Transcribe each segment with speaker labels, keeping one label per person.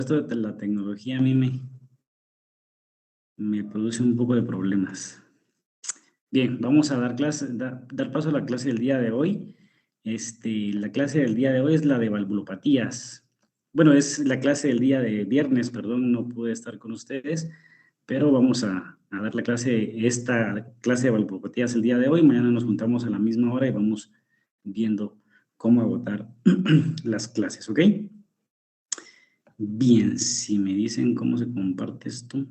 Speaker 1: Esto de la tecnología a mí me produce un poco de problemas. Bien, vamos a dar paso a la clase del día de hoy. La clase del día de hoy es la de valvulopatías. Bueno, es la clase del día de viernes, perdón, no pude estar con ustedes, pero vamos a dar esta clase de valvulopatías el día de hoy. Mañana nos juntamos a la misma hora y vamos viendo cómo agotar las clases, ¿ok? Bien, si me dicen cómo se comparte esto.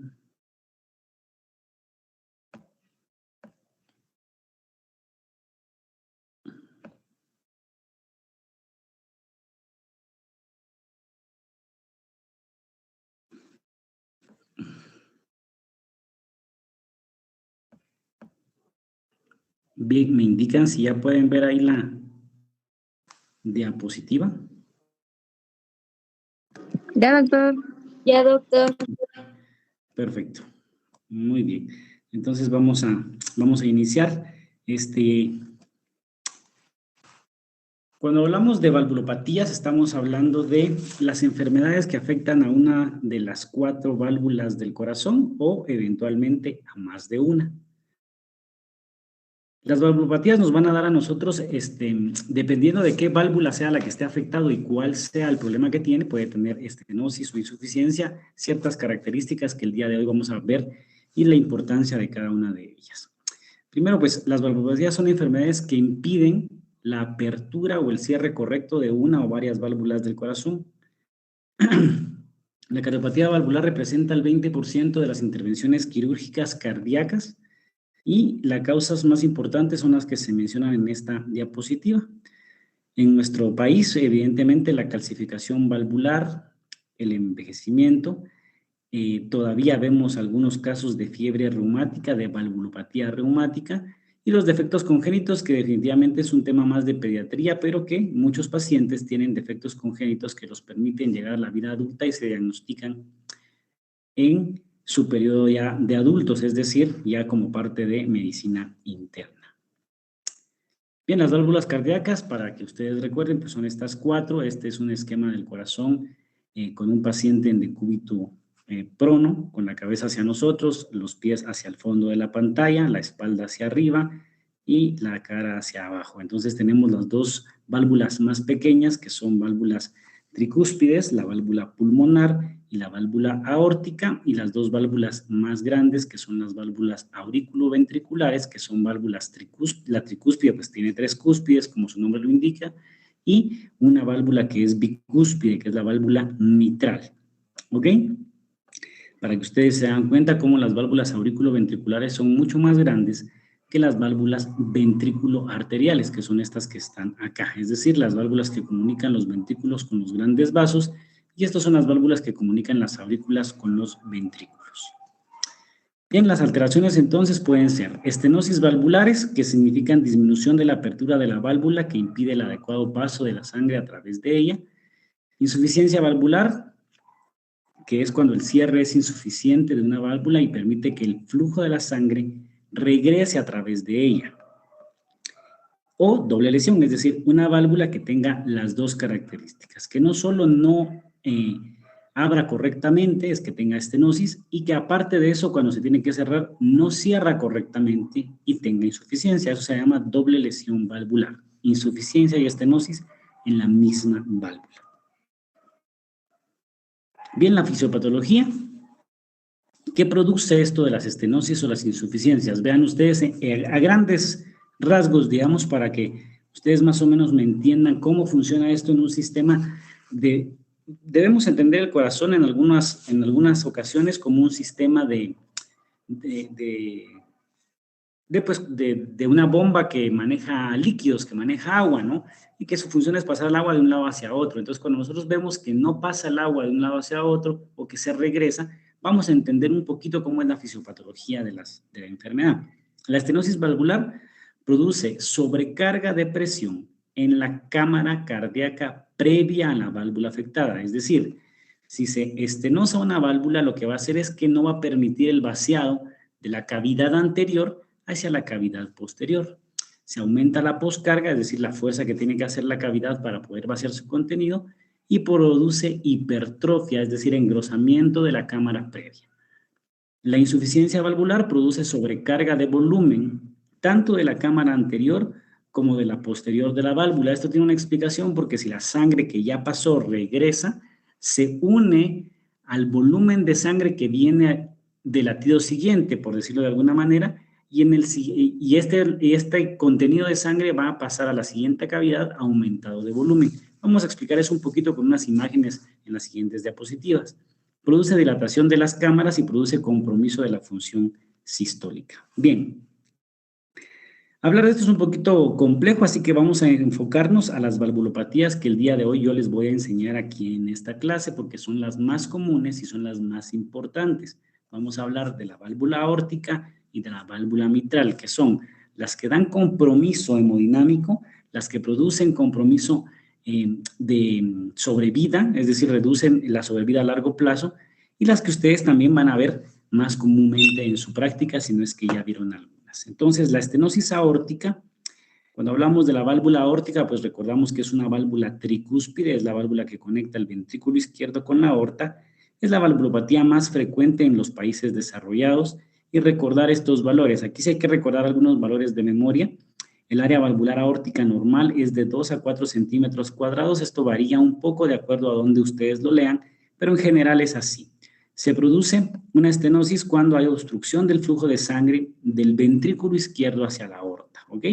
Speaker 1: Bien, me indican si ya pueden ver ahí la diapositiva.
Speaker 2: Ya, doctor. Ya, doctor.
Speaker 1: Perfecto. Muy bien. Entonces vamos a iniciar. Cuando hablamos de valvulopatías, estamos hablando de las enfermedades que afectan a una de las 4 válvulas del corazón o eventualmente a más de una. Las valvulopatías nos van a dar a nosotros, dependiendo de qué válvula sea la que esté afectado y cuál sea el problema que tiene, puede tener estenosis o insuficiencia, ciertas características que el día de hoy vamos a ver y la importancia de cada una de ellas. Primero, pues, las valvulopatías son enfermedades que impiden la apertura o el cierre correcto de una o varias válvulas del corazón. La cardiopatía valvular representa el 20% de las intervenciones quirúrgicas cardíacas y las causas más importantes son las que se mencionan en esta diapositiva. En nuestro país, evidentemente, la calcificación valvular, el envejecimiento, todavía vemos algunos casos de fiebre reumática, de valvulopatía reumática, y los defectos congénitos, que definitivamente es un tema más de pediatría, pero que muchos pacientes tienen defectos congénitos que los permiten llegar a la vida adulta y se diagnostican en su periodo ya de adultos, es decir, ya como parte de medicina interna. Bien, las válvulas cardíacas, para que ustedes recuerden, pues son estas 4. Este es un esquema del corazón con un paciente en decúbito prono, con la cabeza hacia nosotros, los pies hacia el fondo de la pantalla, la espalda hacia arriba y la cara hacia abajo. Entonces tenemos las 2 válvulas más pequeñas, que son válvulas tricúspides, la válvula pulmonar y la válvula aórtica, y las 2 válvulas más grandes, que son las válvulas auriculoventriculares, que son válvulas tricúspides. La tricúspide pues tiene 3 cúspides, como su nombre lo indica, y una válvula que es bicúspide, que es la válvula mitral. ¿Ok? Para que ustedes se den cuenta cómo las válvulas auriculoventriculares son mucho más grandes que las válvulas ventrículo-arteriales, que son estas que están acá, es decir, las válvulas que comunican los ventrículos con los grandes vasos, y estas son las válvulas que comunican las aurículas con los ventrículos. Bien, las alteraciones entonces pueden ser estenosis valvulares, que significan disminución de la apertura de la válvula que impide el adecuado paso de la sangre a través de ella, insuficiencia valvular, que es cuando el cierre es insuficiente de una válvula y permite que el flujo de la sangre regrese a través de ella. O doble lesión, es decir, una válvula que tenga las 2 características, que no solo no abra correctamente, es que tenga estenosis, y que aparte de eso, cuando se tiene que cerrar, no cierra correctamente y tenga insuficiencia. Eso se llama doble lesión valvular, insuficiencia y estenosis en la misma válvula. Bien, la fisiopatología. ¿Qué produce esto de las estenosis o las insuficiencias? Vean ustedes a grandes rasgos, digamos, para que ustedes más o menos me entiendan cómo funciona esto en un sistema de... Debemos entender el corazón en algunas ocasiones como un sistema de una bomba que maneja líquidos, que maneja agua, ¿no? Y que su función es pasar el agua de un lado hacia otro. Entonces, cuando nosotros vemos que no pasa el agua de un lado hacia otro o que se regresa, vamos a entender un poquito cómo es la fisiopatología de la enfermedad. La estenosis valvular produce sobrecarga de presión en la cámara cardíaca previa a la válvula afectada. Es decir, si se estenosa una válvula, lo que va a hacer es que no va a permitir el vaciado de la cavidad anterior hacia la cavidad posterior. Se aumenta la poscarga, es decir, la fuerza que tiene que hacer la cavidad para poder vaciar su contenido, y produce hipertrofia, es decir, engrosamiento de la cámara previa. La insuficiencia valvular produce sobrecarga de volumen, tanto de la cámara anterior como de la posterior de la válvula. Esto tiene una explicación porque si la sangre que ya pasó regresa, se une al volumen de sangre que viene del latido siguiente, por decirlo de alguna manera, y este contenido de sangre va a pasar a la siguiente cavidad aumentado de volumen. Vamos a explicar eso un poquito con unas imágenes en las siguientes diapositivas. Produce dilatación de las cámaras y produce compromiso de la función sistólica. Bien. Hablar de esto es un poquito complejo, así que vamos a enfocarnos a las valvulopatías que el día de hoy yo les voy a enseñar aquí en esta clase porque son las más comunes y son las más importantes. Vamos a hablar de la válvula aórtica y de la válvula mitral, que son las que dan compromiso hemodinámico, las que producen compromiso de sobrevida, es decir, reducen la sobrevida a largo plazo, y las que ustedes también van a ver más comúnmente en su práctica, si no es que ya vieron algo. Entonces, la estenosis aórtica, cuando hablamos de la válvula aórtica, pues recordamos que es una válvula tricúspide, es la válvula que conecta el ventrículo izquierdo con la aorta, es la valvulopatía más frecuente en los países desarrollados, y recordar estos valores. Aquí sí hay que recordar algunos valores de memoria. El área valvular aórtica normal es de 2 a 4 centímetros cuadrados, esto varía un poco de acuerdo a donde ustedes lo lean, pero en general es así. Se produce una estenosis cuando hay obstrucción del flujo de sangre del ventrículo izquierdo hacia la aorta, ¿ok?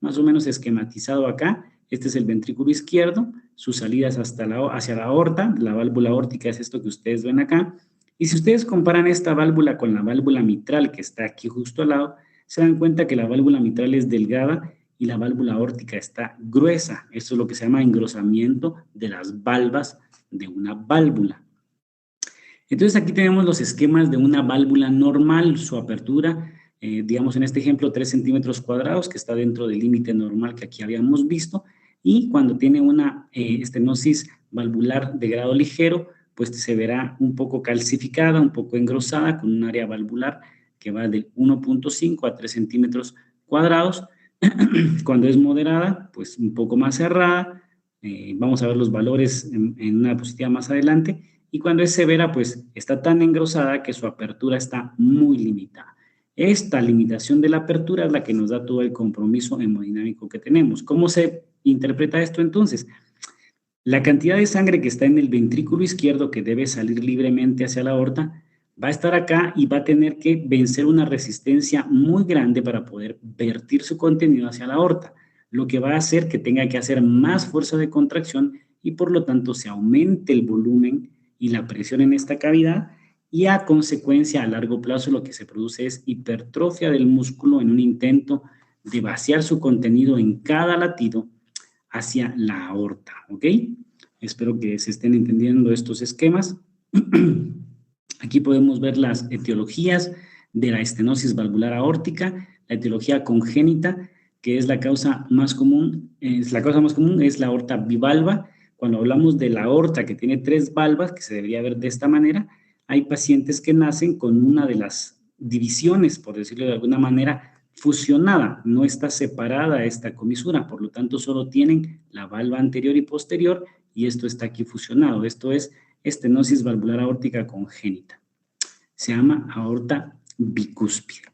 Speaker 1: Más o menos esquematizado acá, este es el ventrículo izquierdo, sus salidas hacia la aorta, la válvula aórtica es esto que ustedes ven acá, y si ustedes comparan esta válvula con la válvula mitral que está aquí justo al lado, se dan cuenta que la válvula mitral es delgada y la válvula aórtica está gruesa. Esto es lo que se llama engrosamiento de las valvas de una válvula. Entonces aquí tenemos los esquemas de una válvula normal, su apertura, digamos en este ejemplo 3 centímetros cuadrados, que está dentro del límite normal que aquí habíamos visto, y cuando tiene una estenosis valvular de grado ligero, pues se verá un poco calcificada, un poco engrosada, con un área valvular que va del 1.5 a 3 centímetros cuadrados. Cuando es moderada, pues un poco más cerrada, vamos a ver los valores en una diapositiva más adelante, y cuando es severa, pues está tan engrosada que su apertura está muy limitada. Esta limitación de la apertura es la que nos da todo el compromiso hemodinámico que tenemos. ¿Cómo se interpreta esto entonces? La cantidad de sangre que está en el ventrículo izquierdo, que debe salir libremente hacia la aorta, va a estar acá y va a tener que vencer una resistencia muy grande para poder vertir su contenido hacia la aorta, lo que va a hacer que tenga que hacer más fuerza de contracción y por lo tanto se aumente el volumen y la presión en esta cavidad, y a consecuencia a largo plazo lo que se produce es hipertrofia del músculo en un intento de vaciar su contenido en cada latido hacia la aorta, ¿ok? Espero que se estén entendiendo estos esquemas. Aquí podemos ver las etiologías de la estenosis valvular aórtica. La etiología congénita, que es la causa más común, es la aorta bivalva. Cuando hablamos de la aorta que tiene 3 valvas, que se debería ver de esta manera, hay pacientes que nacen con una de las divisiones, por decirlo de alguna manera, fusionada, no está separada esta comisura, por lo tanto solo tienen la valva anterior y posterior y esto está aquí fusionado. Esto es estenosis valvular aórtica congénita. Se llama aorta bicúspide.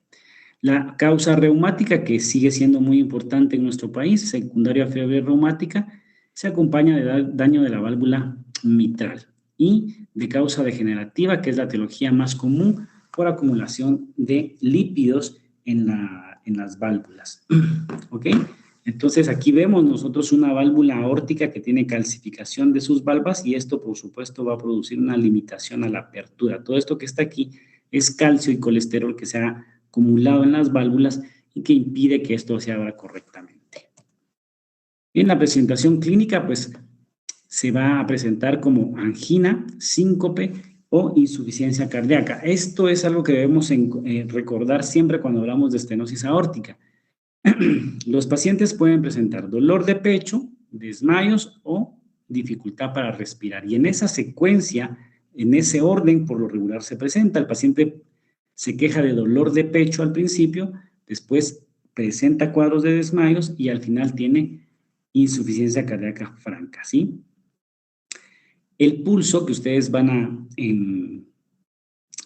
Speaker 1: La causa reumática, que sigue siendo muy importante en nuestro país, secundaria fiebre reumática, se acompaña de daño de la válvula mitral y de causa degenerativa, que es la etiología más común por acumulación de lípidos en las válvulas. ¿Ok? Entonces aquí vemos nosotros una válvula aórtica que tiene calcificación de sus valvas y esto por supuesto va a producir una limitación a la apertura. Todo esto que está aquí es calcio y colesterol que se ha acumulado en las válvulas y que impide que esto se abra correctamente. En la presentación clínica pues se va a presentar como angina, síncope o insuficiencia cardíaca. Esto es algo que debemos recordar siempre cuando hablamos de estenosis aórtica. Los pacientes pueden presentar dolor de pecho, desmayos o dificultad para respirar. Y en esa secuencia, en ese orden, por lo regular se presenta. El paciente se queja de dolor de pecho al principio, después presenta cuadros de desmayos y al final tiene insuficiencia cardíaca franca, ¿sí? El pulso que ustedes van a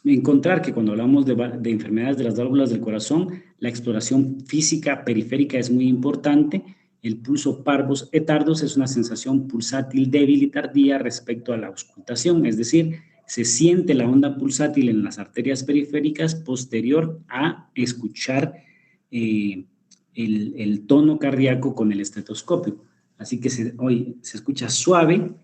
Speaker 1: encontrar que cuando hablamos de enfermedades de las válvulas del corazón, la exploración física periférica es muy importante. El pulso parvus et tardus es una sensación pulsátil débil y tardía respecto a la auscultación, es decir, se siente la onda pulsátil en las arterias periféricas posterior a escuchar el tono cardíaco con el estetoscopio. Así que se escucha suave,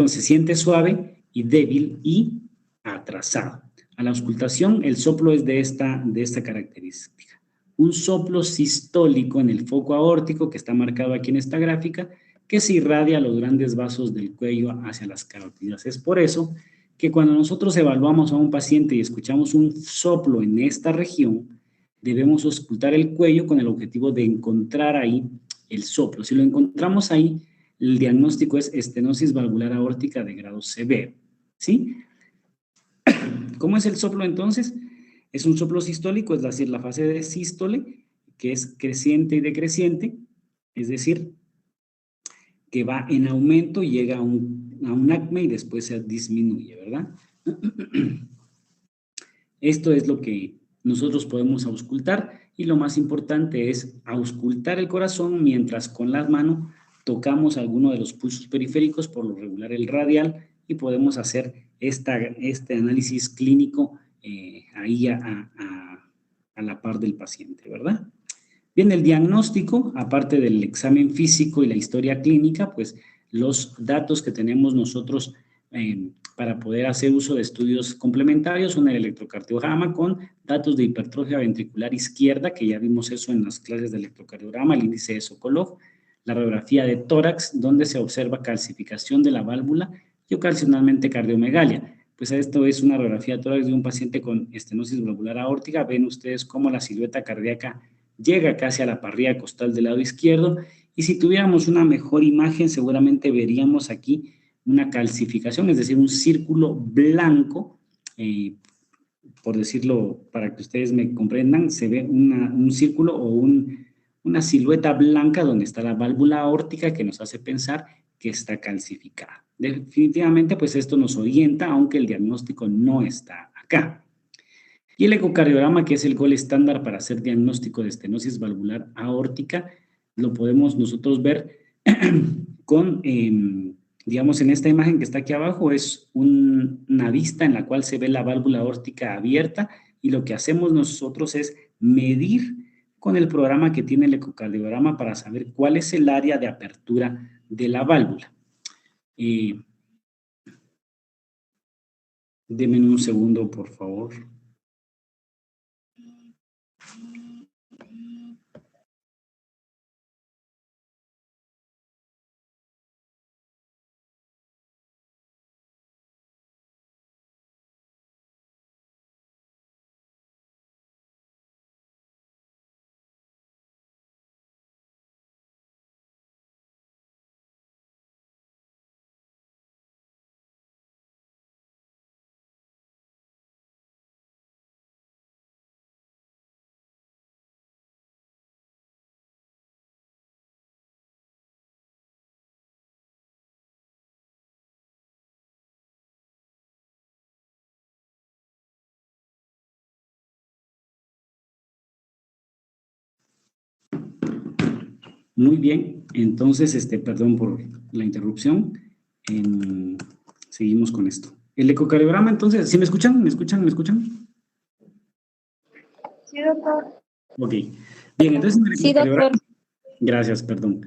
Speaker 1: se siente suave y débil y atrasado. A la auscultación, el soplo es de esta característica. Un soplo sistólico en el foco aórtico, que está marcado aquí en esta gráfica, que se irradia a los grandes vasos del cuello hacia las carótidas. Es por eso que cuando nosotros evaluamos a un paciente y escuchamos un soplo en esta región, debemos auscultar el cuello con el objetivo de encontrar ahí el soplo. Si lo encontramos ahí, el diagnóstico es estenosis valvular aórtica de grado severo, ¿sí? ¿Cómo es el soplo entonces? Es un soplo sistólico, es decir, la fase de sístole, que es creciente y decreciente, es decir, que va en aumento, llega a un acme y después se disminuye, ¿verdad? Esto es lo que nosotros podemos auscultar y lo más importante es auscultar el corazón mientras con la mano tocamos alguno de los pulsos periféricos, por lo regular el radial, y podemos hacer este análisis clínico ahí a la par del paciente, ¿verdad? Bien, el diagnóstico, aparte del examen físico y la historia clínica, pues los datos que tenemos nosotros para poder hacer uso de estudios complementarios son el electrocardiograma con datos de hipertrofia ventricular izquierda, que ya vimos eso en las clases de electrocardiograma, el índice de Sokolov, la radiografía de tórax, donde se observa calcificación de la válvula y ocasionalmente cardiomegalia. Pues esto es una radiografía de tórax de un paciente con estenosis valvular aórtica. Ven ustedes cómo la silueta cardíaca llega casi a la parrilla costal del lado izquierdo, y si tuviéramos una mejor imagen seguramente veríamos aquí una calcificación, es decir, un círculo blanco, por decirlo para que ustedes me comprendan, se ve un círculo o una silueta blanca donde está la válvula aórtica que nos hace pensar que está calcificada. Definitivamente, pues esto nos orienta, aunque el diagnóstico no está acá. Y el ecocardiograma, que es el gol estándar para hacer diagnóstico de estenosis valvular aórtica, lo podemos nosotros ver con, digamos, en esta imagen que está aquí abajo, es una vista en la cual se ve la válvula aórtica abierta, y lo que hacemos nosotros es medir con el programa que tiene el ecocardiograma para saber cuál es el área de apertura de la válvula. Denme un segundo, por favor. Muy bien, entonces, perdón por la interrupción, seguimos con esto. El ecocardiograma, entonces, ¿sí me escuchan? ¿Me escuchan?
Speaker 2: Sí, doctor.
Speaker 1: Ok, bien, entonces...
Speaker 2: Sí, doctor.
Speaker 1: Gracias, perdón.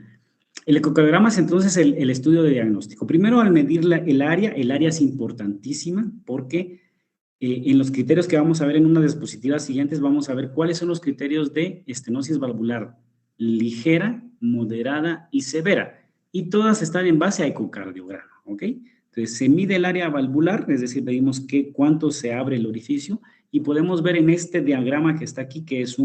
Speaker 1: El ecocardiograma es entonces el estudio de diagnóstico. Primero, al medir el área es importantísima porque en los criterios que vamos a ver en unas diapositivas siguientes, vamos a ver cuáles son los criterios de estenosis valvular ligera, moderada y severa. Y todas están en base a ecocardiograma, ¿ok? Entonces, se mide el área valvular, es decir, medimos cuánto se abre el orificio, y podemos ver en este diagrama que está aquí, que es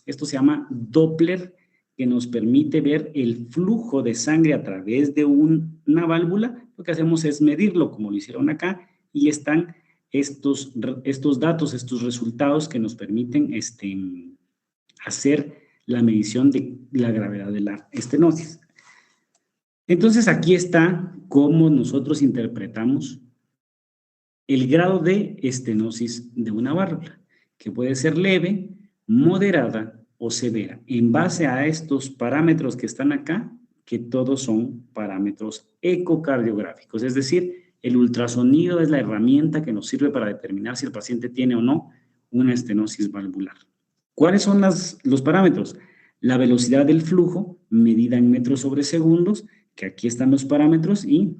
Speaker 1: esto se llama Doppler, que nos permite ver el flujo de sangre a través de una válvula. Lo que hacemos es medirlo, como lo hicieron acá, y están estos datos, estos resultados que nos permiten hacer la medición de la gravedad de la estenosis. Entonces, aquí está cómo nosotros interpretamos el grado de estenosis de una válvula, que puede ser leve, moderada o severa, en base a estos parámetros que están acá, que todos son parámetros ecocardiográficos, es decir, el ultrasonido es la herramienta que nos sirve para determinar si el paciente tiene o no una estenosis valvular. ¿Cuáles son los parámetros? La velocidad del flujo, medida en metros sobre segundos, que aquí están los parámetros, y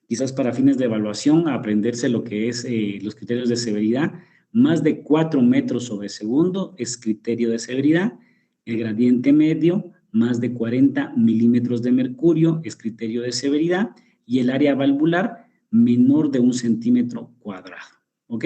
Speaker 1: quizás para fines de evaluación, aprenderse lo que es los criterios de severidad. Más de 4 metros sobre segundo es criterio de severidad. El gradiente medio, más de 40 milímetros de mercurio es criterio de severidad. Y el área valvular, menor de 1 centímetro cuadrado. ¿Ok?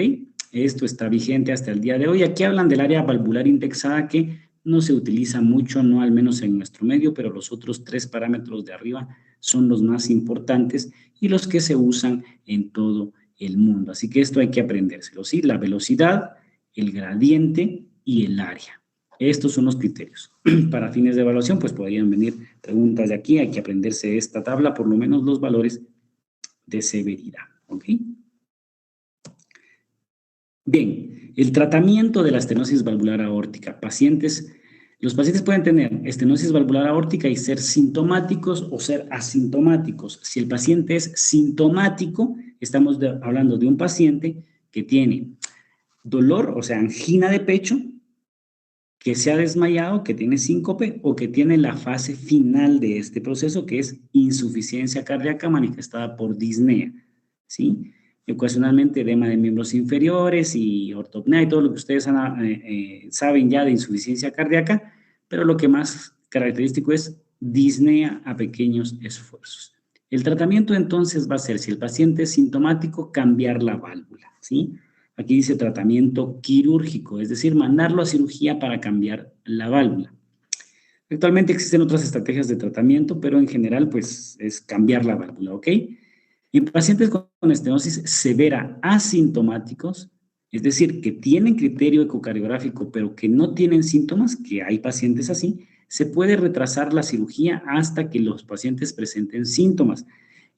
Speaker 1: Esto está vigente hasta el día de hoy. Aquí hablan del área valvular indexada, que no se utiliza mucho, no al menos en nuestro medio, pero los otros 3 parámetros de arriba son los más importantes y los que se usan en todo el mundo. Así que esto hay que aprendérselo, ¿sí? La velocidad, el gradiente y el área. Estos son los criterios. Para fines de evaluación, pues podrían venir preguntas de aquí. Hay que aprenderse esta tabla, por lo menos los valores de severidad, ¿ok? Bien, el tratamiento de la estenosis valvular aórtica. Los pacientes pueden tener estenosis valvular aórtica y ser sintomáticos o ser asintomáticos. Si el paciente es sintomático, estamos hablando de un paciente que tiene dolor, o sea, angina de pecho, que se ha desmayado, que tiene síncope o que tiene la fase final de este proceso, que es insuficiencia cardíaca manifestada por disnea, ¿sí? Ocasionalmente edema de miembros inferiores y ortopnea y todo lo que ustedes saben ya de insuficiencia cardíaca, pero lo que más característico es disnea a pequeños esfuerzos. El tratamiento entonces va a ser, si el paciente es sintomático, cambiar la válvula, ¿sí? Aquí dice tratamiento quirúrgico, es decir, mandarlo a cirugía para cambiar la válvula. Actualmente existen otras estrategias de tratamiento, pero en general, pues, es cambiar la válvula, ¿ok? En pacientes con estenosis severa asintomáticos, es decir, que tienen criterio ecocardiográfico, pero que no tienen síntomas, que hay pacientes así, se puede retrasar la cirugía hasta que los pacientes presenten síntomas.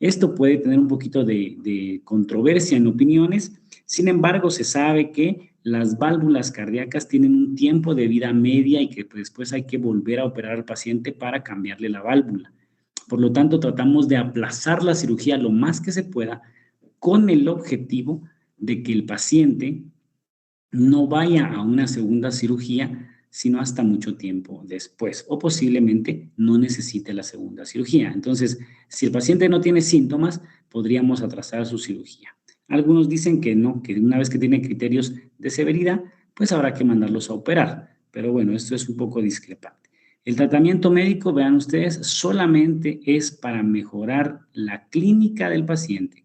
Speaker 1: Esto puede tener un poquito de controversia en opiniones, sin embargo, se sabe que las válvulas cardíacas tienen un tiempo de vida media y que después hay que volver a operar al paciente para cambiarle la válvula. Por lo tanto, tratamos de aplazar la cirugía lo más que se pueda con el objetivo de que el paciente no vaya a una segunda cirugía, sino hasta mucho tiempo después, o posiblemente no necesite la segunda cirugía. Entonces, si el paciente no tiene síntomas, podríamos atrasar su cirugía. Algunos dicen que no, que una vez que tiene criterios de severidad, pues habrá que mandarlos a operar. Pero bueno, esto es un poco discrepante. El tratamiento médico, vean ustedes, solamente es para mejorar la clínica del paciente,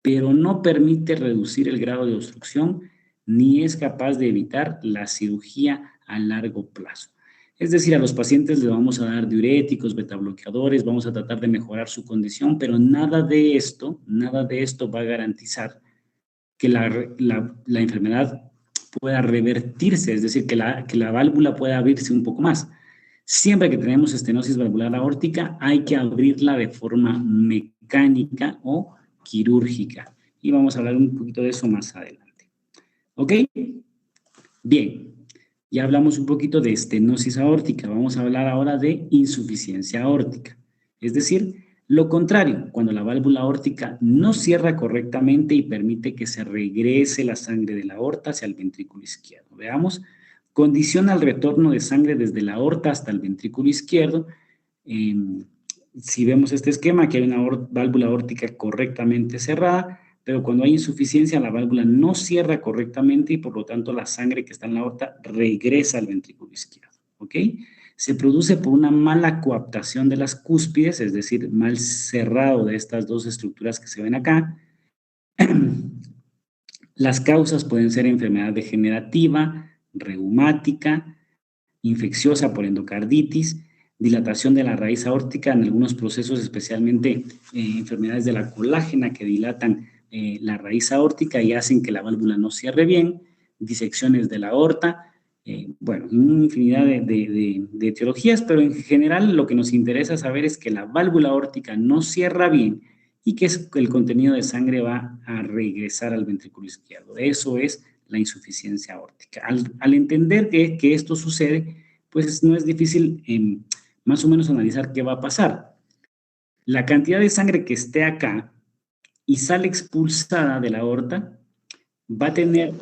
Speaker 1: pero no permite reducir el grado de obstrucción ni es capaz de evitar la cirugía a largo plazo. Es decir, a los pacientes les vamos a dar diuréticos, betabloqueadores, vamos a tratar de mejorar su condición, pero nada de esto va a garantizar que la enfermedad pueda revertirse, es decir, que la válvula pueda abrirse un poco más. Siempre que tenemos estenosis valvular aórtica, hay que abrirla de forma mecánica o quirúrgica. Y vamos a hablar un poquito de eso más adelante. ¿Ok? Bien, ya hablamos un poquito de estenosis aórtica. Vamos a hablar ahora de insuficiencia aórtica. Es decir, lo contrario, cuando la válvula aórtica no cierra correctamente y permite que se regrese la sangre de la aorta hacia el ventrículo izquierdo. Veamos, condiciona el retorno de sangre desde la aorta hasta el ventrículo izquierdo. Si vemos este esquema, aquí hay una válvula aórtica correctamente cerrada, pero cuando hay insuficiencia, la válvula no cierra correctamente y por lo tanto la sangre que está en la aorta regresa al ventrículo izquierdo, ¿ok? Se produce por una mala coaptación de las cúspides, es decir, mal cerrado de estas dos estructuras que se ven acá. Las causas pueden ser enfermedad degenerativa, reumática, infecciosa por endocarditis, dilatación de la raíz aórtica en algunos procesos, especialmente enfermedades de la colágena que dilatan la raíz aórtica y hacen que la válvula no cierre bien, disecciones de la aorta, bueno, una infinidad de etiologías, pero en general lo que nos interesa saber es que la válvula aórtica no cierra bien y que el contenido de sangre va a regresar al ventrículo izquierdo. Eso es la insuficiencia aórtica. Al entender que esto sucede, pues no es difícil más o menos analizar qué va a pasar. La cantidad de sangre que esté acá y sale expulsada de la aorta va a tener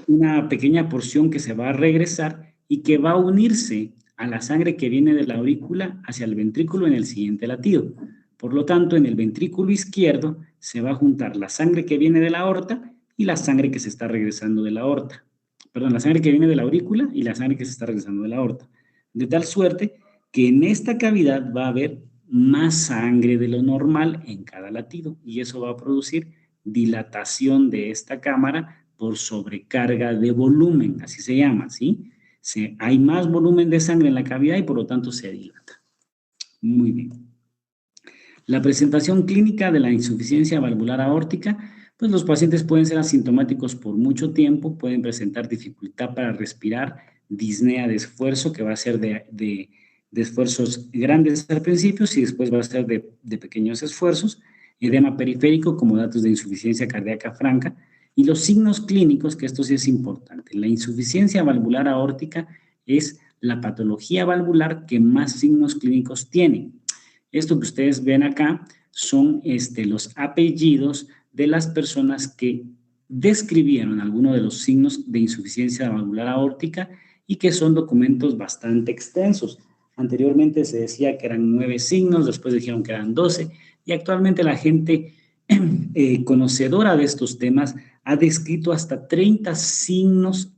Speaker 1: una pequeña porción que se va a regresar y que va a unirse a la sangre que viene de la aurícula hacia el ventrículo en el siguiente latido. Por lo tanto, en el ventrículo izquierdo se va a juntar la sangre que viene de la aorta y la sangre que se está regresando de la aorta. Perdón, la sangre que viene de la aurícula y la sangre que se está regresando de la aorta. De tal suerte que en esta cavidad va a haber más sangre de lo normal en cada latido y eso va a producir dilatación de esta cámara por sobrecarga de volumen, así se llama, ¿sí? Hay más volumen de sangre en la cavidad y por lo tanto se dilata. Muy bien. La presentación clínica de la insuficiencia valvular aórtica, pues los pacientes pueden ser asintomáticos por mucho tiempo, pueden presentar dificultad para respirar, disnea de esfuerzo, que va a ser de esfuerzos grandes al principio y después va a ser de pequeños esfuerzos, edema periférico como datos de insuficiencia cardíaca franca, y los signos clínicos, que esto sí es importante. La insuficiencia valvular aórtica es la patología valvular que más signos clínicos tiene. Esto que ustedes ven acá son los apellidos de las personas que describieron algunos de los signos de insuficiencia valvular aórtica y que son documentos bastante extensos. Anteriormente se decía que eran 9 signos, después dijeron que eran 12, y actualmente la gente conocedora de estos temas ha descrito hasta 30 signos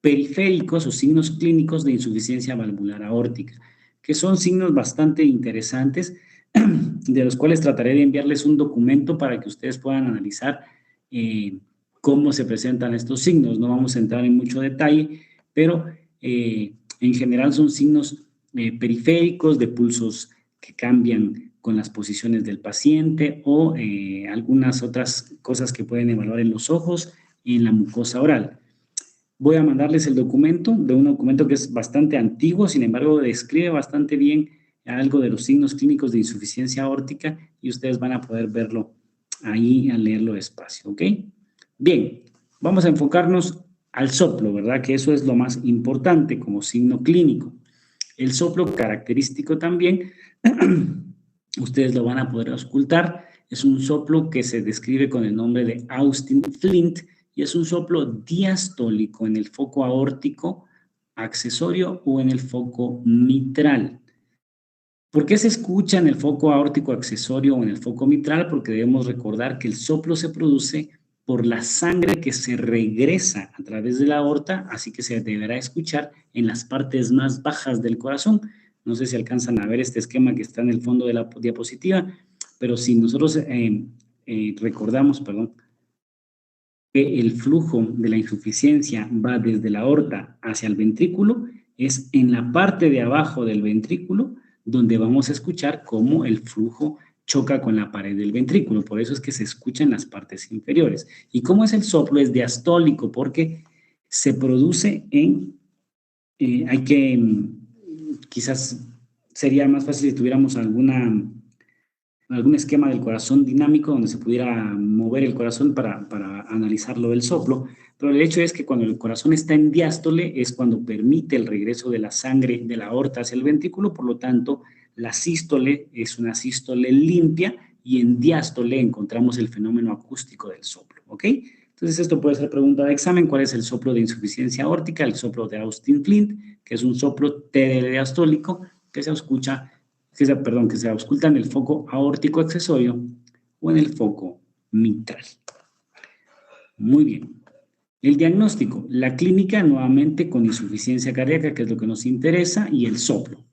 Speaker 1: periféricos o signos clínicos de insuficiencia valvular aórtica, que son signos bastante interesantes, de los cuales trataré de enviarles un documento para que ustedes puedan analizar cómo se presentan estos signos. No vamos a entrar en mucho detalle, pero en general son signos periféricos de pulsos que cambian con las posiciones del paciente o algunas otras cosas que pueden evaluar en los ojos y en la mucosa oral. Voy a mandarles el documento, de un documento que es bastante antiguo, sin embargo describe bastante bien algo de los signos clínicos de insuficiencia aórtica y ustedes van a poder verlo ahí al leerlo despacio, ¿ok? Bien, vamos a enfocarnos al soplo, ¿verdad? Que eso es lo más importante como signo clínico. El soplo característico también, ustedes lo van a poder auscultar, es un soplo que se describe con el nombre de Austin Flint y es un soplo diastólico en el foco aórtico accesorio o en el foco mitral. ¿Por qué se escucha en el foco aórtico accesorio o en el foco mitral? Porque debemos recordar que el soplo se produce por la sangre que se regresa a través de la aorta, así que se deberá escuchar en las partes más bajas del corazón. No sé si alcanzan a ver este esquema que está en el fondo de la diapositiva, pero si nosotros recordamos, que el flujo de la insuficiencia va desde la aorta hacia el ventrículo, es en la parte de abajo del ventrículo donde vamos a escuchar cómo el flujo choca con la pared del ventrículo. Por eso es que se escucha en las partes inferiores. ¿Y cómo es el soplo? Es diastólico porque se produce quizás sería más fácil si tuviéramos algún esquema del corazón dinámico donde se pudiera mover el corazón para analizar lo del soplo, pero el hecho es que cuando el corazón está en diástole es cuando permite el regreso de la sangre de la aorta hacia el ventrículo, por lo tanto la sístole es una sístole limpia y en diástole encontramos el fenómeno acústico del soplo, ¿ok? Entonces esto puede ser pregunta de examen, ¿cuál es el soplo de insuficiencia aórtica? El soplo de Austin Flint, que es un soplo TDL diastólico que se ausculta en el foco aórtico accesorio o en el foco mitral. Muy bien. El diagnóstico, la clínica nuevamente con insuficiencia cardíaca, que es lo que nos interesa, y el soplo.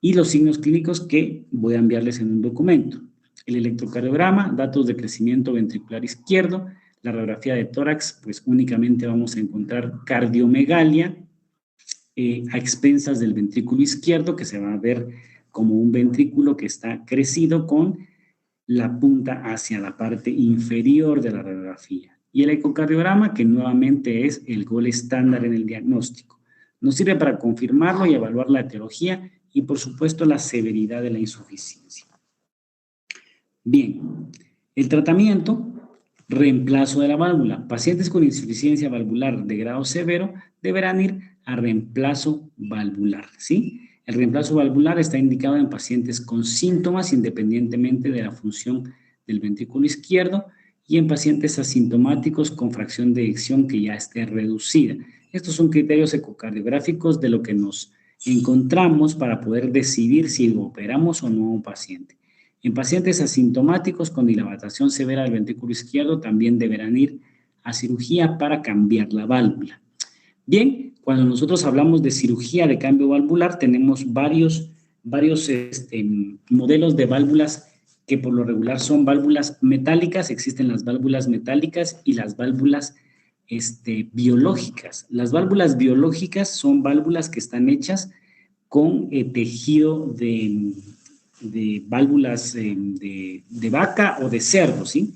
Speaker 1: Y los signos clínicos que voy a enviarles en un documento. El electrocardiograma, datos de crecimiento ventricular izquierdo, la radiografía de tórax, pues únicamente vamos a encontrar cardiomegalia a expensas del ventrículo izquierdo, que se va a ver como un ventrículo que está crecido con la punta hacia la parte inferior de la radiografía. y el ecocardiograma, que nuevamente es el gol estándar en el diagnóstico. Nos sirve para confirmarlo y evaluar la etiología y, por supuesto, la severidad de la insuficiencia. Bien, el tratamiento, reemplazo de la válvula. Pacientes con insuficiencia valvular de grado severo deberán ir a reemplazo valvular, ¿sí? El reemplazo valvular está indicado en pacientes con síntomas independientemente de la función del ventrículo izquierdo y en pacientes asintomáticos con fracción de eyección que ya esté reducida. Estos son criterios ecocardiográficos de lo que nos encontramos para poder decidir si operamos o no a un paciente. En pacientes asintomáticos con dilatación severa del ventrículo izquierdo también deberán ir a cirugía para cambiar la válvula. Bien, cuando nosotros hablamos de cirugía de cambio valvular, tenemos varios modelos de válvulas que por lo regular son válvulas metálicas. Existen las válvulas metálicas y las válvulas biológicas. Las válvulas biológicas son válvulas que están hechas con tejido de válvulas de vaca o de cerdo, ¿sí?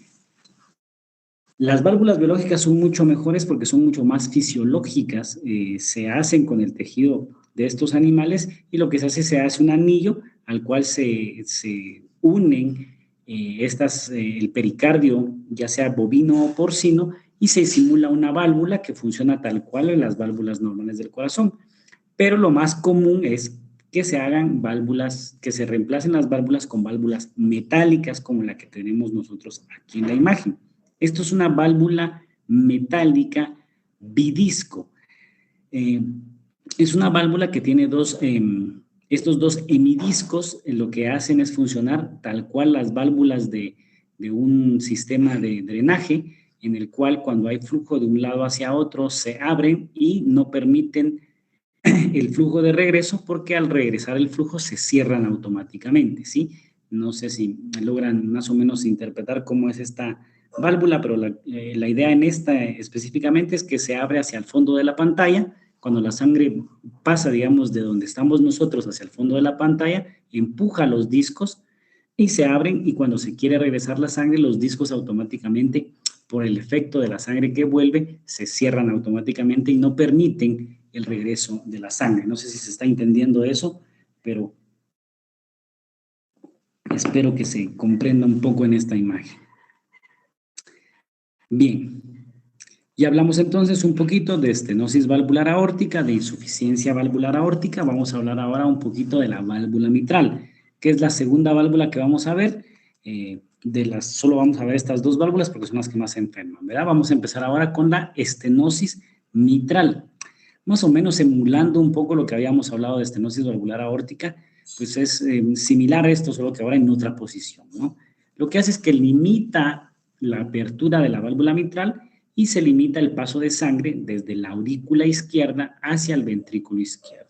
Speaker 1: Las válvulas biológicas son mucho mejores porque son mucho más fisiológicas, se hacen con el tejido de estos animales y lo que se hace un anillo al cual se unen el pericardio, ya sea bovino o porcino, y se simula una válvula que funciona tal cual en las válvulas normales del corazón. Pero lo más común es que se hagan válvulas, que se reemplacen las válvulas con válvulas metálicas como la que tenemos nosotros aquí en la imagen. Esto es una válvula metálica bidisco. Es una válvula que tiene estos dos hemidiscos, lo que hacen es funcionar tal cual las válvulas de un sistema de drenaje, en el cual cuando hay flujo de un lado hacia otro se abren y no permiten el flujo de regreso, porque al regresar el flujo se cierran automáticamente, ¿sí? No sé si logran más o menos interpretar cómo es esta válvula, pero la idea en esta específicamente es que se abre hacia el fondo de la pantalla. Cuando la sangre pasa, digamos, de donde estamos nosotros hacia el fondo de la pantalla, empuja los discos y se abren, y cuando se quiere regresar la sangre, los discos automáticamente, por el efecto de la sangre que vuelve, se cierran automáticamente y no permiten el regreso de la sangre. No sé si se está entendiendo eso, pero espero que se comprenda un poco en esta imagen. Bien, ya hablamos entonces un poquito de estenosis valvular aórtica, de insuficiencia valvular aórtica. Vamos a hablar ahora un poquito de la válvula mitral, que es la segunda válvula que vamos a ver. Solo vamos a ver estas dos válvulas porque son las que más se enferman, ¿verdad? Vamos a empezar ahora con la estenosis mitral. Más o menos emulando un poco lo que habíamos hablado de estenosis valvular aórtica, pues es similar a esto, solo que ahora en otra posición, ¿no? Lo que hace es que limita la apertura de la válvula mitral y se limita el paso de sangre desde la aurícula izquierda hacia el ventrículo izquierdo.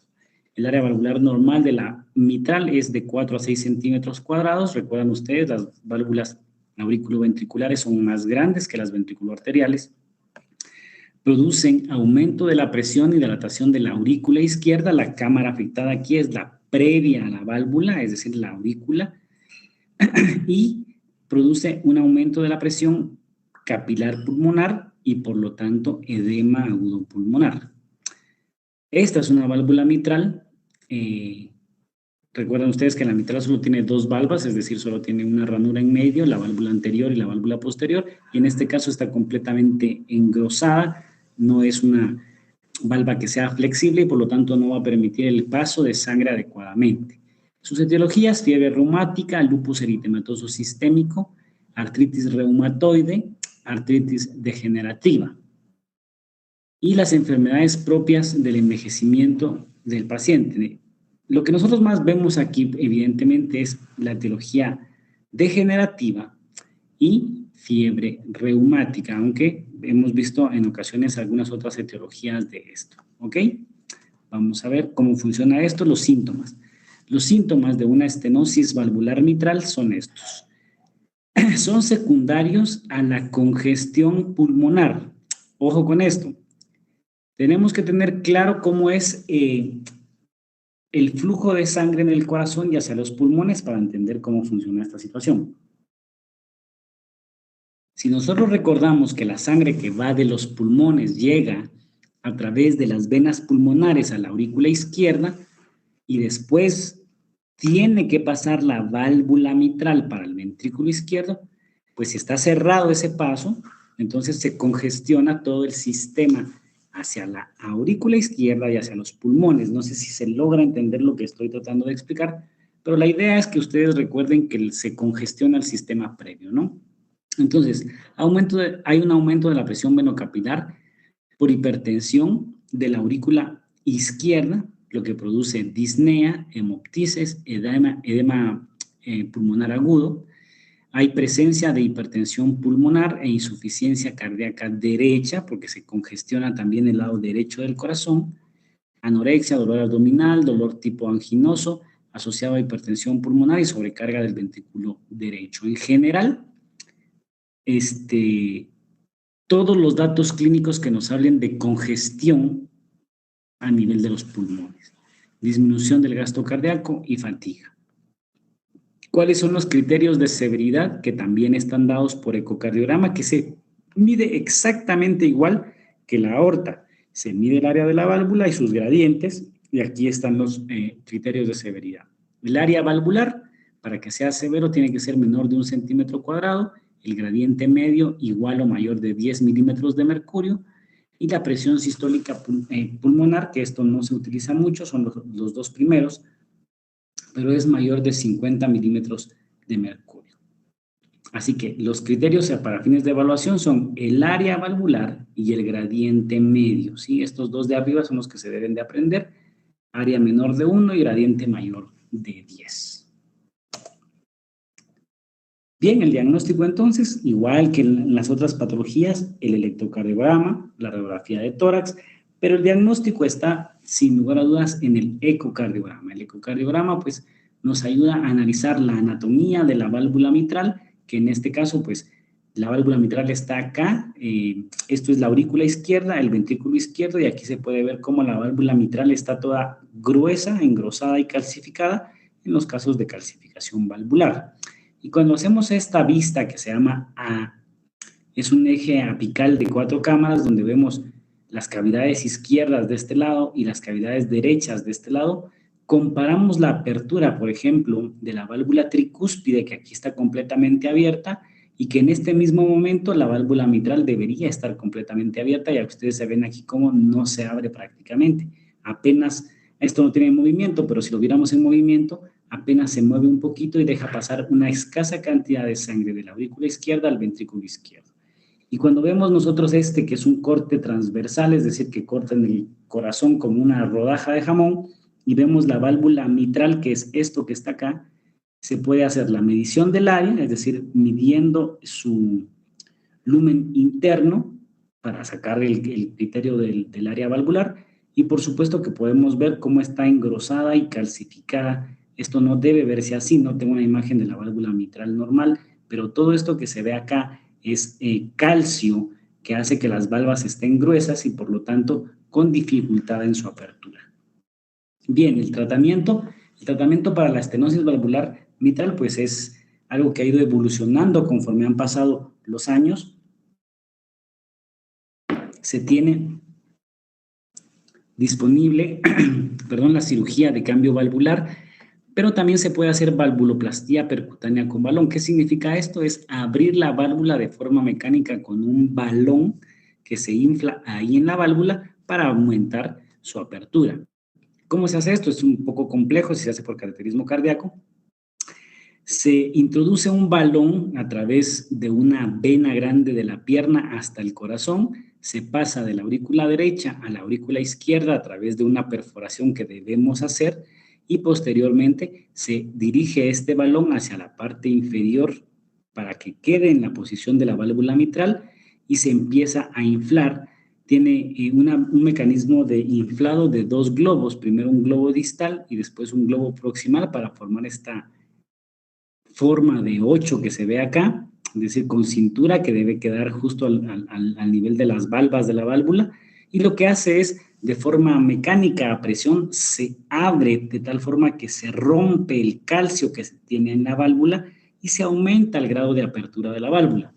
Speaker 1: El área valvular normal de la mitral es de 4 a 6 centímetros cuadrados. Recuerdan ustedes, las válvulas auriculoventriculares son más grandes que las ventriculoarteriales. Producen aumento de la presión y dilatación de la aurícula izquierda. La cámara afectada aquí es la previa a la válvula, es decir, la aurícula, y produce un aumento de la presión capilar pulmonar y, por lo tanto, edema agudo pulmonar. Esta es una válvula mitral. Recuerdan ustedes que la mitral solo tiene dos valvas, es decir, solo tiene una ranura en medio, la válvula anterior y la válvula posterior, y en este caso está completamente engrosada. No es una valva que sea flexible y por lo tanto no va a permitir el paso de sangre adecuadamente. Sus etiologías: fiebre reumática, lupus eritematoso sistémico, artritis reumatoide, artritis degenerativa. Y las enfermedades propias del envejecimiento del paciente. Lo que nosotros más vemos aquí, evidentemente, es la etiología degenerativa y fiebre reumática, aunque hemos visto en ocasiones algunas otras etiologías de esto, ¿ok? Vamos a ver cómo funciona esto, los síntomas. Los síntomas de una estenosis valvular mitral son estos. Son secundarios a la congestión pulmonar. Ojo con esto. Tenemos que tener claro cómo es el flujo de sangre en el corazón y hacia los pulmones para entender cómo funciona esta situación. Si nosotros recordamos que la sangre que va de los pulmones llega a través de las venas pulmonares a la aurícula izquierda y después tiene que pasar la válvula mitral para el ventrículo izquierdo, pues si está cerrado ese paso, entonces se congestiona todo el sistema hacia la aurícula izquierda y hacia los pulmones. No sé si se logra entender lo que estoy tratando de explicar, pero la idea es que ustedes recuerden que se congestiona el sistema previo, ¿no? Entonces, hay un aumento de la presión venocapilar por hipertensión de la aurícula izquierda, lo que produce disnea, hemoptisis, edema pulmonar agudo. Hay presencia de hipertensión pulmonar e insuficiencia cardíaca derecha, porque se congestiona también el lado derecho del corazón. Anorexia, dolor abdominal, dolor tipo anginoso, asociado a hipertensión pulmonar y sobrecarga del ventrículo derecho. En general, todos los datos clínicos que nos hablen de congestión a nivel de los pulmones, disminución del gasto cardíaco y fatiga. ¿Cuáles son los criterios de severidad que también están dados por ecocardiograma, que se mide exactamente igual que la aorta? Se mide el área de la válvula y sus gradientes, y aquí están los criterios de severidad. El área valvular, para que sea severo, tiene que ser menor de 1 centímetro cuadrado, el gradiente medio igual o mayor de 10 milímetros de mercurio, y la presión sistólica pulmonar, que esto no se utiliza mucho, son los dos primeros, pero es mayor de 50 milímetros de mercurio. Así que los criterios para fines de evaluación son el área valvular y el gradiente medio, ¿sí? Estos dos de arriba son los que se deben de aprender, área menor de 1 y gradiente mayor de 10. Bien, el diagnóstico entonces, igual que en las otras patologías, el electrocardiograma, la radiografía de tórax, pero el diagnóstico está, sin lugar a dudas, en el ecocardiograma. El ecocardiograma, pues, nos ayuda a analizar la anatomía de la válvula mitral, que en este caso, pues, la válvula mitral está acá, esto es la aurícula izquierda, el ventrículo izquierdo, y aquí se puede ver cómo la válvula mitral está toda gruesa, engrosada y calcificada, en los casos de calcificación valvular. Y cuando hacemos esta vista que se llama es un eje apical de 4 cámaras donde vemos las cavidades izquierdas de este lado y las cavidades derechas de este lado, comparamos la apertura, por ejemplo, de la válvula tricúspide, que aquí está completamente abierta, y que en este mismo momento la válvula mitral debería estar completamente abierta, ya que ustedes se ven aquí cómo no se abre prácticamente. Apenas, esto no tiene movimiento, pero si lo viéramos en movimiento, apenas se mueve un poquito y deja pasar una escasa cantidad de sangre de la aurícula izquierda al ventrículo izquierdo. Y cuando vemos nosotros que es un corte transversal, es decir, que corta en el corazón como una rodaja de jamón, y vemos la válvula mitral, que es esto que está acá, se puede hacer la medición del área, es decir, midiendo su lumen interno para sacar el criterio del área valvular, y por supuesto que podemos ver cómo está engrosada y calcificada. Esto no debe verse así, no tengo una imagen de la válvula mitral normal, pero todo esto que se ve acá es calcio que hace que las valvas estén gruesas y por lo tanto con dificultad en su apertura. Bien, el tratamiento para la estenosis valvular mitral pues es algo que ha ido evolucionando conforme han pasado los años. Se tiene disponible la cirugía de cambio valvular, pero también se puede hacer valvuloplastía percutánea con balón. ¿Qué significa esto? Es abrir la válvula de forma mecánica con un balón que se infla ahí en la válvula para aumentar su apertura. ¿Cómo se hace esto? Es un poco complejo, si se hace por cateterismo cardíaco. Se introduce un balón a través de una vena grande de la pierna hasta el corazón, se pasa de la aurícula derecha a la aurícula izquierda a través de una perforación que debemos hacer y posteriormente se dirige este balón hacia la parte inferior para que quede en la posición de la válvula mitral y se empieza a inflar. Tiene un mecanismo de inflado de 2 globos, primero un globo distal y después un globo proximal para formar esta forma de 8 que se ve acá, es decir, con cintura que debe quedar justo al nivel de las valvas de la válvula, y lo que hace es, de forma mecánica a presión, se abre de tal forma que se rompe el calcio que se tiene en la válvula y se aumenta el grado de apertura de la válvula.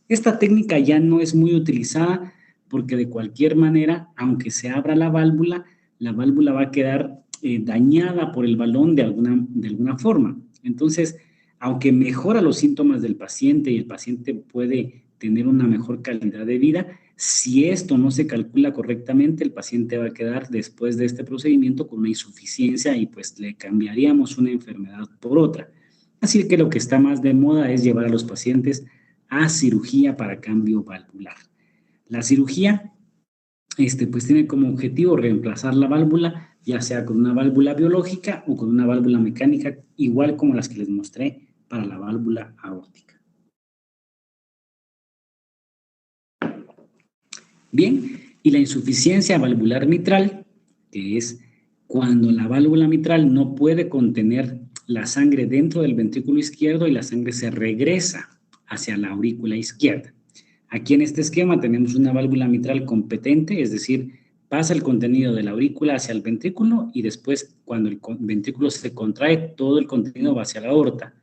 Speaker 1: Esta técnica ya no es muy utilizada porque de cualquier manera, aunque se abra la válvula va a quedar dañada por el balón de alguna forma. Entonces, aunque mejora los síntomas del paciente y el paciente puede tener una mejor calidad de vida, si esto no se calcula correctamente, el paciente va a quedar después de este procedimiento con una insuficiencia y pues le cambiaríamos una enfermedad por otra. Así que lo que está más de moda es llevar a los pacientes a cirugía para cambio valvular. La cirugía pues tiene como objetivo reemplazar la válvula, ya sea con una válvula biológica o con una válvula mecánica, igual como las que les mostré para la válvula aórtica. Bien, y la insuficiencia valvular mitral, que es cuando la válvula mitral no puede contener la sangre dentro del ventrículo izquierdo y la sangre se regresa hacia la aurícula izquierda. Aquí en este esquema tenemos una válvula mitral competente, es decir, pasa el contenido de la aurícula hacia el ventrículo y después, cuando el ventrículo se contrae, todo el contenido va hacia la aorta.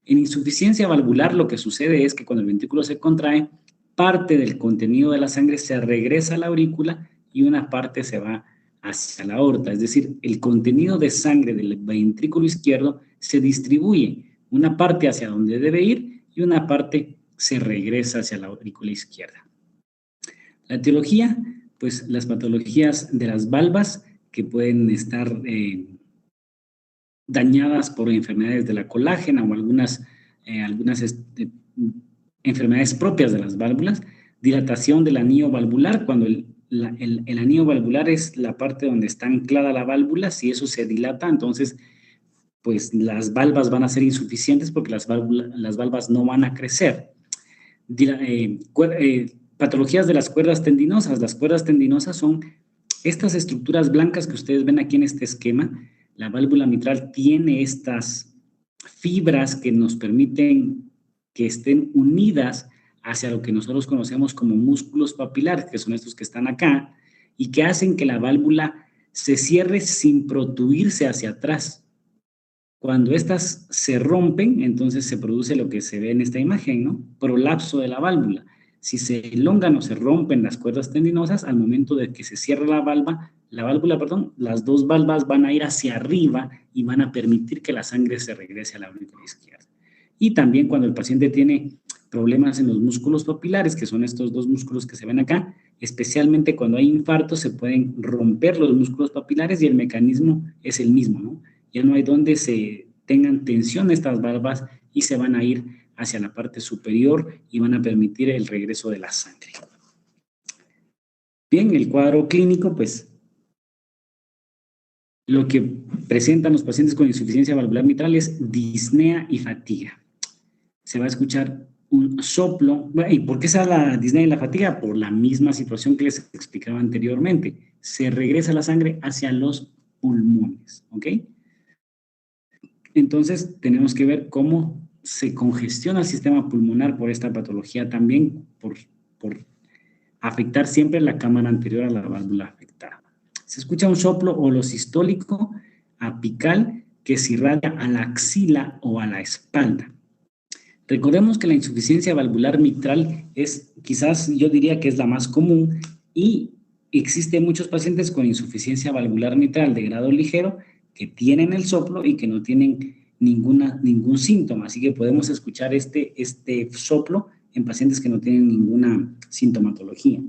Speaker 1: En insuficiencia valvular lo que sucede es que cuando el ventrículo se contrae, parte del contenido de la sangre se regresa a la aurícula y una parte se va hacia la aorta. Es decir, el contenido de sangre del ventrículo izquierdo se distribuye, una parte hacia donde debe ir y una parte se regresa hacia la aurícula izquierda. La etiología, pues las patologías de las valvas que pueden estar dañadas por enfermedades de la colágena o algunas enfermedades propias de las válvulas, dilatación del anillo valvular, cuando el anillo valvular es la parte donde está anclada la válvula, si eso se dilata, entonces pues las valvas van a ser insuficientes porque las valvas no van a crecer. Patologías de las cuerdas tendinosas. Las cuerdas tendinosas son estas estructuras blancas que ustedes ven aquí en este esquema. La válvula mitral tiene estas fibras que nos permiten que estén unidas hacia lo que nosotros conocemos como músculos papilares, que son estos que están acá, y que hacen que la válvula se cierre sin protruirse hacia atrás. Cuando estas se rompen, entonces se produce lo que se ve en esta imagen, ¿no? Prolapso de la válvula. Si se elongan o se rompen las cuerdas tendinosas, al momento de que se cierra la válvula, las dos valvas van a ir hacia arriba y van a permitir que la sangre se regrese a la aurícula izquierda. Y también cuando el paciente tiene problemas en los músculos papilares, que son estos dos músculos que se ven acá, especialmente cuando hay infarto, se pueden romper los músculos papilares y el mecanismo es el mismo, ¿no? Ya no hay donde se tengan tensión estas valvas y se van a ir hacia la parte superior y van a permitir el regreso de la sangre. Bien, el cuadro clínico, pues, lo que presentan los pacientes con insuficiencia valvular mitral es disnea y fatiga. Se va a escuchar un soplo. ¿Y por qué se da la disnea y la fatiga? Por la misma situación que les explicaba anteriormente. Se regresa la sangre hacia los pulmones, ¿ok? Entonces, tenemos que ver cómo se congestiona el sistema pulmonar por esta patología también, por afectar siempre la cámara anterior a la válvula afectada. Se escucha un soplo holosistólico apical que se irradia a la axila o a la espalda. Recordemos que la insuficiencia valvular mitral es, quizás yo diría que es la más común y existen muchos pacientes con insuficiencia valvular mitral de grado ligero que tienen el soplo y que no tienen ningún síntoma. Así que podemos escuchar este soplo en pacientes que no tienen ninguna sintomatología.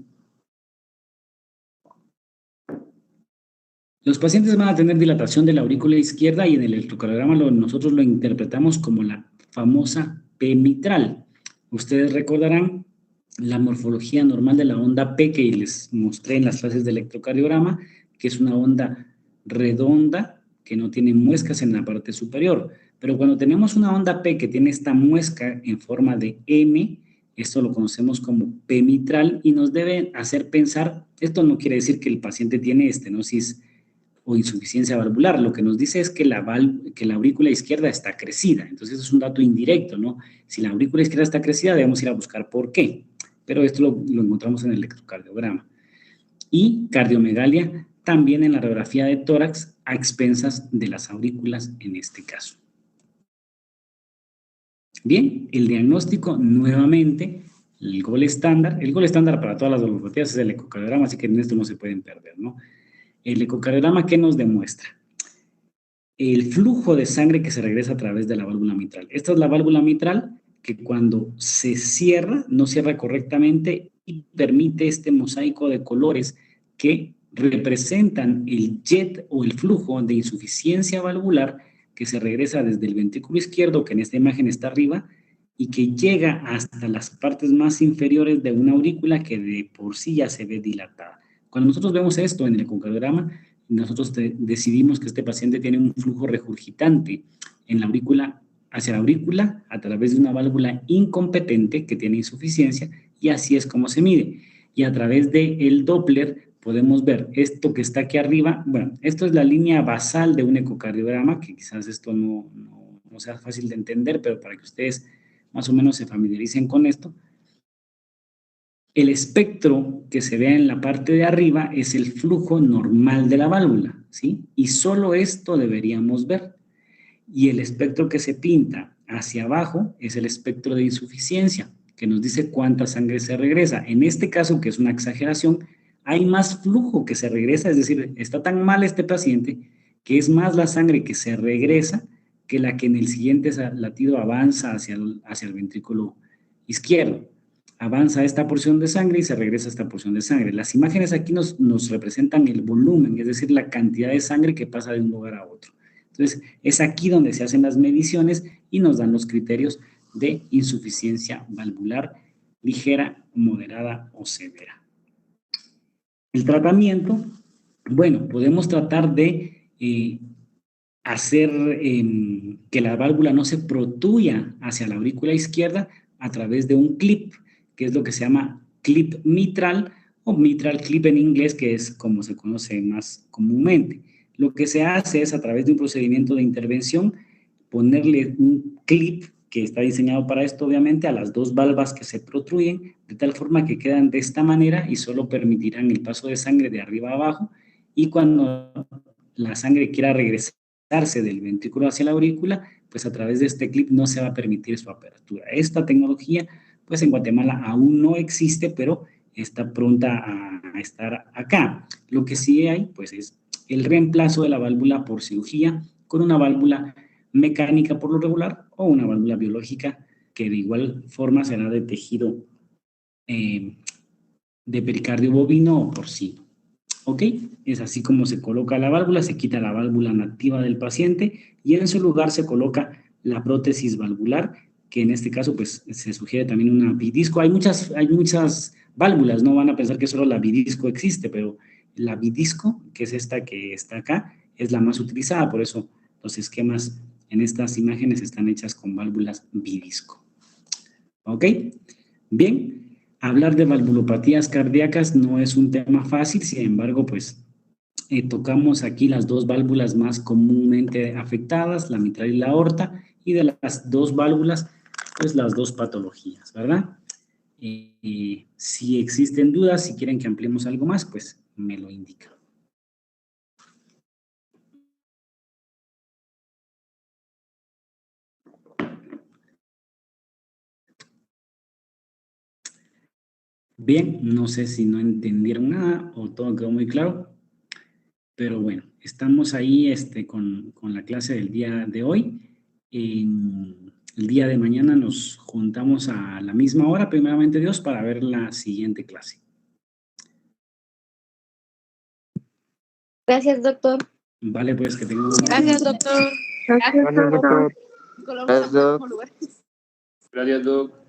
Speaker 1: Los pacientes van a tener dilatación de la aurícula izquierda y en el electrocardiograma nosotros lo interpretamos como la famosa P mitral. Ustedes recordarán la morfología normal de la onda P que les mostré en las clases de electrocardiograma, que es una onda redonda que no tiene muescas en la parte superior. Pero cuando tenemos una onda P que tiene esta muesca en forma de M, esto lo conocemos como P mitral y nos debe hacer pensar, esto no quiere decir que el paciente tiene estenosis o insuficiencia valvular, lo que nos dice es que la aurícula izquierda está crecida. Entonces, eso es un dato indirecto, ¿no? Si la aurícula izquierda está crecida, debemos ir a buscar por qué. Pero esto lo encontramos en el electrocardiograma. Y cardiomegalia también en la radiografía de tórax a expensas de las aurículas en este caso. Bien, el diagnóstico nuevamente, el gol estándar. El gol estándar para todas las valvulopatías es el ecocardiograma, así que en esto no se pueden perder, ¿no? El ecocardiograma, ¿qué nos demuestra? El flujo de sangre que se regresa a través de la válvula mitral. Esta es la válvula mitral que cuando se cierra, no cierra correctamente y permite este mosaico de colores que representan el jet o el flujo de insuficiencia valvular que se regresa desde el ventrículo izquierdo, que en esta imagen está arriba, y que llega hasta las partes más inferiores de una aurícula que de por sí ya se ve dilatada. Cuando nosotros vemos esto en el ecocardiograma, nosotros decidimos que este paciente tiene un flujo regurgitante en la aurícula, hacia la aurícula a través de una válvula incompetente que tiene insuficiencia, y así es como se mide. Y a través del Doppler podemos ver esto que está aquí arriba. Bueno, esto es la línea basal de un ecocardiograma, que quizás esto no sea fácil de entender, pero para que ustedes más o menos se familiaricen con esto. El espectro que se ve en la parte de arriba es el flujo normal de la válvula, ¿sí? Y solo esto deberíamos ver. Y el espectro que se pinta hacia abajo es el espectro de insuficiencia, que nos dice cuánta sangre se regresa. En este caso, que es una exageración, hay más flujo que se regresa, es decir, está tan mal este paciente que es más la sangre que se regresa que la que en el siguiente latido avanza hacia el ventrículo izquierdo. Avanza esta porción de sangre y se regresa esta porción de sangre. Las imágenes aquí nos representan el volumen, es decir, la cantidad de sangre que pasa de un lugar a otro. Entonces, es aquí donde se hacen las mediciones y nos dan los criterios de insuficiencia valvular ligera, moderada o severa. El tratamiento, bueno, podemos tratar de hacer que la válvula no se protruya hacia la aurícula izquierda a través de un clip, que es lo que se llama clip mitral o mitral clip en inglés, que es como se conoce más comúnmente. Lo que se hace es, a través de un procedimiento de intervención, ponerle un clip que está diseñado para esto, obviamente, a las dos valvas que se protruyen, de tal forma que quedan de esta manera y solo permitirán el paso de sangre de arriba a abajo, y cuando la sangre quiera regresarse del ventrículo hacia la aurícula, pues a través de este clip no se va a permitir su apertura. Esta tecnología, pues en Guatemala aún no existe, pero está pronta a estar acá. Lo que sí hay, pues es el reemplazo de la válvula por cirugía con una válvula mecánica por lo regular o una válvula biológica que de igual forma será de tejido de pericardio bovino o porcino. ¿Ok? Es así como se coloca la válvula, se quita la válvula nativa del paciente y en su lugar se coloca la prótesis valvular, que en este caso pues se sugiere también una bidisco. Hay muchas válvulas, no van a pensar que solo la bidisco existe, pero la bidisco, que es esta que está acá, es la más utilizada, por eso los esquemas en estas imágenes están hechas con válvulas bidisco. ¿Ok? Bien, hablar de valvulopatías cardíacas no es un tema fácil, sin embargo, pues tocamos aquí las dos válvulas más comúnmente afectadas, la mitral y la aorta, y de las dos válvulas, pues las dos patologías, ¿verdad? Si existen dudas, si quieren que ampliemos algo más, pues me lo indican. Bien, no sé si no entendieron nada o todo quedó muy claro, pero bueno, estamos ahí con la clase del día de hoy. El día de mañana nos juntamos a la misma hora, primeramente Dios, para ver la siguiente clase.
Speaker 2: Gracias, doctor.
Speaker 1: Vale, pues que tengan...
Speaker 2: Gracias, doctor.
Speaker 3: Gracias, doctor.
Speaker 2: Gracias, doctor.
Speaker 3: Gracias, doc.